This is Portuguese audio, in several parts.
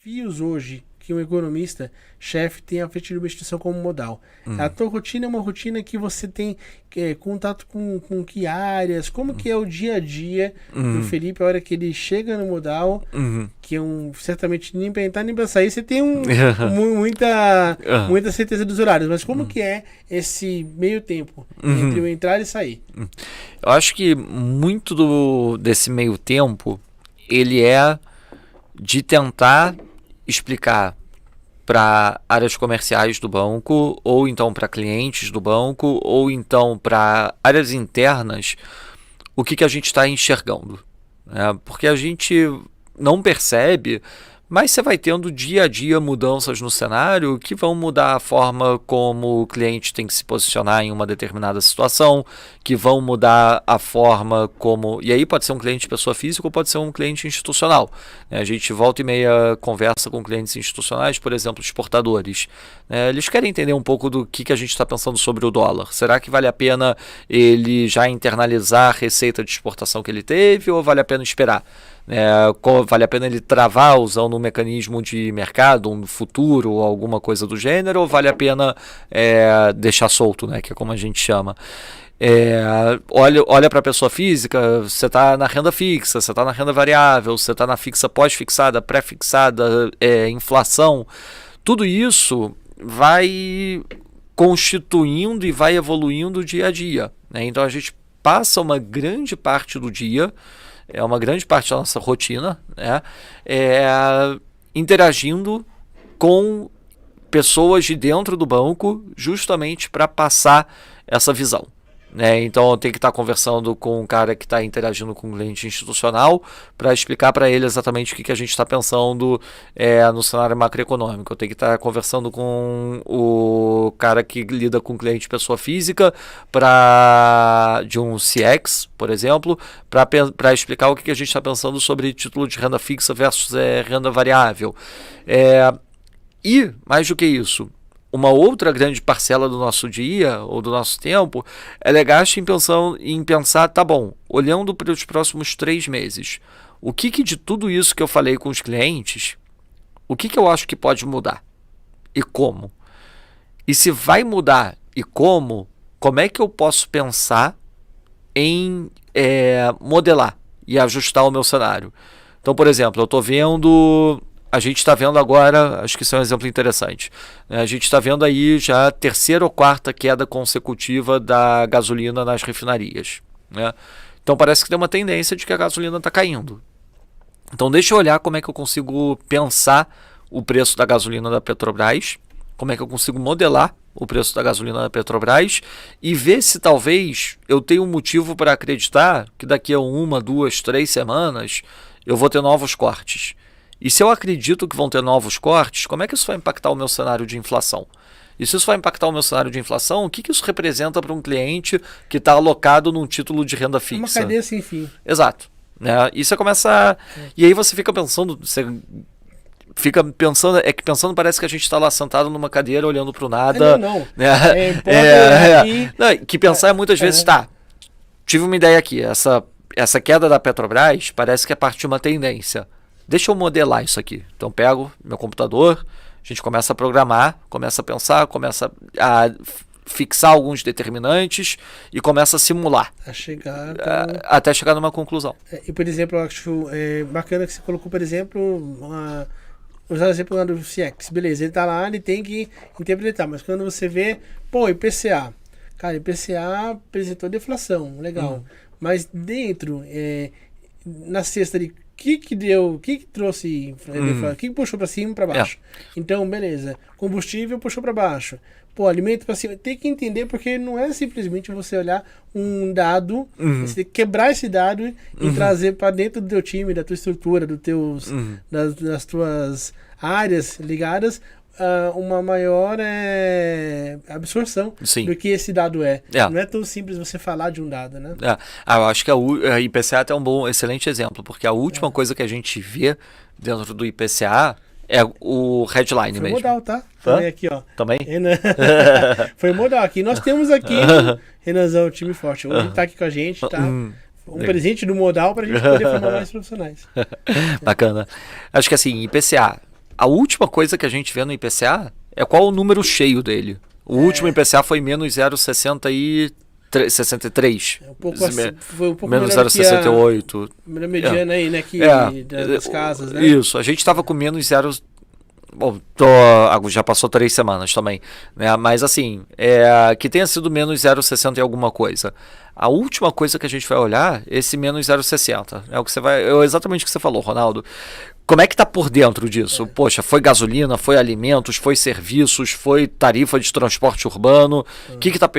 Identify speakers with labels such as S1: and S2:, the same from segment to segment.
S1: desafios hoje que um economista-chefe tem à frente de uma instituição como Modal? A tua rotina é uma rotina que você tem contato com que áreas? Como que é o dia a dia do Felipe a hora que ele chega no Modal, que é certamente nem para entrar nem para sair, você tem muita certeza dos horários, mas como que é esse meio tempo entre eu entrar e sair?
S2: Eu acho que muito desse meio tempo, ele é de tentar explicar para áreas comerciais do banco, ou então para clientes do banco, ou então para áreas internas, o que a gente está enxergando, né? Porque a gente não percebe, mas você vai tendo dia a dia mudanças no cenário que vão mudar a forma como o cliente tem que se posicionar em uma determinada situação, que vão mudar a forma como... E aí pode ser um cliente pessoa física ou pode ser um cliente institucional. A gente volta e meia conversa com clientes institucionais, por exemplo, exportadores. Eles querem entender um pouco do que a gente está pensando sobre o dólar. Será que vale a pena ele já internalizar a receita de exportação que ele teve ou vale a pena esperar? Vale a pena ele travar usando um mecanismo de mercado, um futuro ou alguma coisa do gênero, ou vale a pena deixar solto, né, que é como a gente chama. Olha para a pessoa física, você está na renda fixa, você está na renda variável, você está na fixa pós-fixada, pré-fixada, inflação. Tudo isso vai constituindo e vai evoluindo dia a dia, né? Então a gente passa uma grande parte do dia, uma grande parte da nossa rotina, né, interagindo com pessoas de dentro do banco, justamente para passar essa visão, né? Então eu tenho que estar conversando com um cara que está interagindo com um cliente institucional para explicar para ele exatamente o que a gente está pensando no cenário macroeconômico. Eu tenho que estar conversando com o cara que lida com cliente pessoa física de um CX, por exemplo, para explicar o que a gente está pensando sobre título de renda fixa versus renda variável. E, mais do que isso, uma outra grande parcela do nosso dia ou do nosso tempo, ela é gasta em pensar, tá bom, olhando para os próximos 3 meses, o que de tudo isso que eu falei com os clientes, o que eu acho que pode mudar? E como? E se vai mudar e como é que eu posso pensar em modelar e ajustar o meu cenário? Então, por exemplo, a gente está vendo agora, acho que isso é um exemplo interessante, né? A gente está vendo aí já a 3ª ou 4ª queda consecutiva da gasolina nas refinarias, né? Então parece que tem uma tendência de que a gasolina está caindo. Então deixa eu olhar como é que eu consigo pensar o preço da gasolina da Petrobras, como é que eu consigo modelar o preço da gasolina da Petrobras e ver se talvez eu tenha um motivo para acreditar que daqui a 1, 2, 3 semanas eu vou ter novos cortes. E se eu acredito que vão ter novos cortes, como é que isso vai impactar o meu cenário de inflação? E se isso vai impactar o meu cenário de inflação, o que isso representa para um cliente que está alocado num título de renda fixa?
S1: Uma cadeia sem fim.
S2: Exato. Né? E você começa... E aí você fica pensando... Pensando parece que a gente está lá sentado numa cadeira olhando para o nada.
S1: Não.
S2: Né? Que pensar muitas vezes, tive uma ideia aqui, essa queda da Petrobras parece que é parte de uma tendência. Deixa eu modelar isso aqui. Então pego meu computador, a gente começa a programar, começa a pensar, começa a fixar alguns determinantes e começa a simular. Até chegar numa conclusão.
S1: E, por exemplo, eu acho bacana que você colocou, por exemplo, usar o exemplo lá do CX. Beleza, ele está lá, ele tem que interpretar, mas quando você vê, IPCA. Cara, IPCA apresentou deflação, legal. Mas dentro, na cesta de o que trouxe, o que puxou para cima e para baixo? Então, beleza. Combustível puxou para baixo. Alimento para cima. Tem que entender, porque não é simplesmente você olhar um dado, você tem que quebrar esse dado e trazer para dentro do teu time, da tua estrutura, das tuas áreas ligadas, uma maior absorção do que esse dado é. Não é tão simples você falar de um dado, né?
S2: Eu acho que a IPCA é um excelente exemplo, porque a última coisa que a gente vê dentro do IPCA é o headline mesmo.
S1: Foi Modal, tá? Também aqui, ó.
S2: Também?
S1: Foi Modal aqui. Nós temos aqui, Renanzão, time forte. Hoje ele tá aqui com a gente, tá? Um presente do Modal pra gente poder formar mais profissionais.
S2: Bacana. Acho que assim, IPCA, a última coisa que a gente vê no IPCA é qual o número cheio dele. O último IPCA foi menos 0,63.
S1: Um pouco foi um pouco
S2: menos
S1: melhor
S2: 0,68.
S1: A mediana aí, né? Das casas, né?
S2: Isso, a gente estava com menos 0. Bom, já passou 3 semanas também, né? Mas assim, que tenha sido menos 0,60 e alguma coisa. A última coisa que a gente vai olhar, esse menos 0,60. É o que você vai. É exatamente o que você falou, Ronaldo. Como é que tá por dentro disso? Poxa, foi gasolina, foi alimentos, foi serviços, foi tarifa de transporte urbano, o que está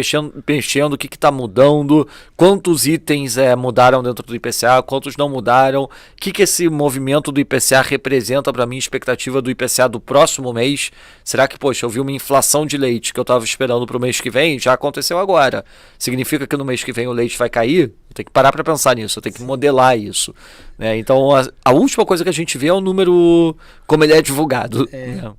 S2: mexendo, o que está mudando, quantos itens mudaram dentro do IPCA, quantos não mudaram, o que esse movimento do IPCA representa para a minha expectativa do IPCA do próximo mês? Será que, poxa, eu vi uma inflação de leite que eu estava esperando para o mês que vem, já aconteceu agora. Significa que no mês que vem o leite vai cair? Tem que parar para pensar nisso, tem que modelar isso. Né? Então, a última coisa que a gente vê é o número como ele é divulgado. Né?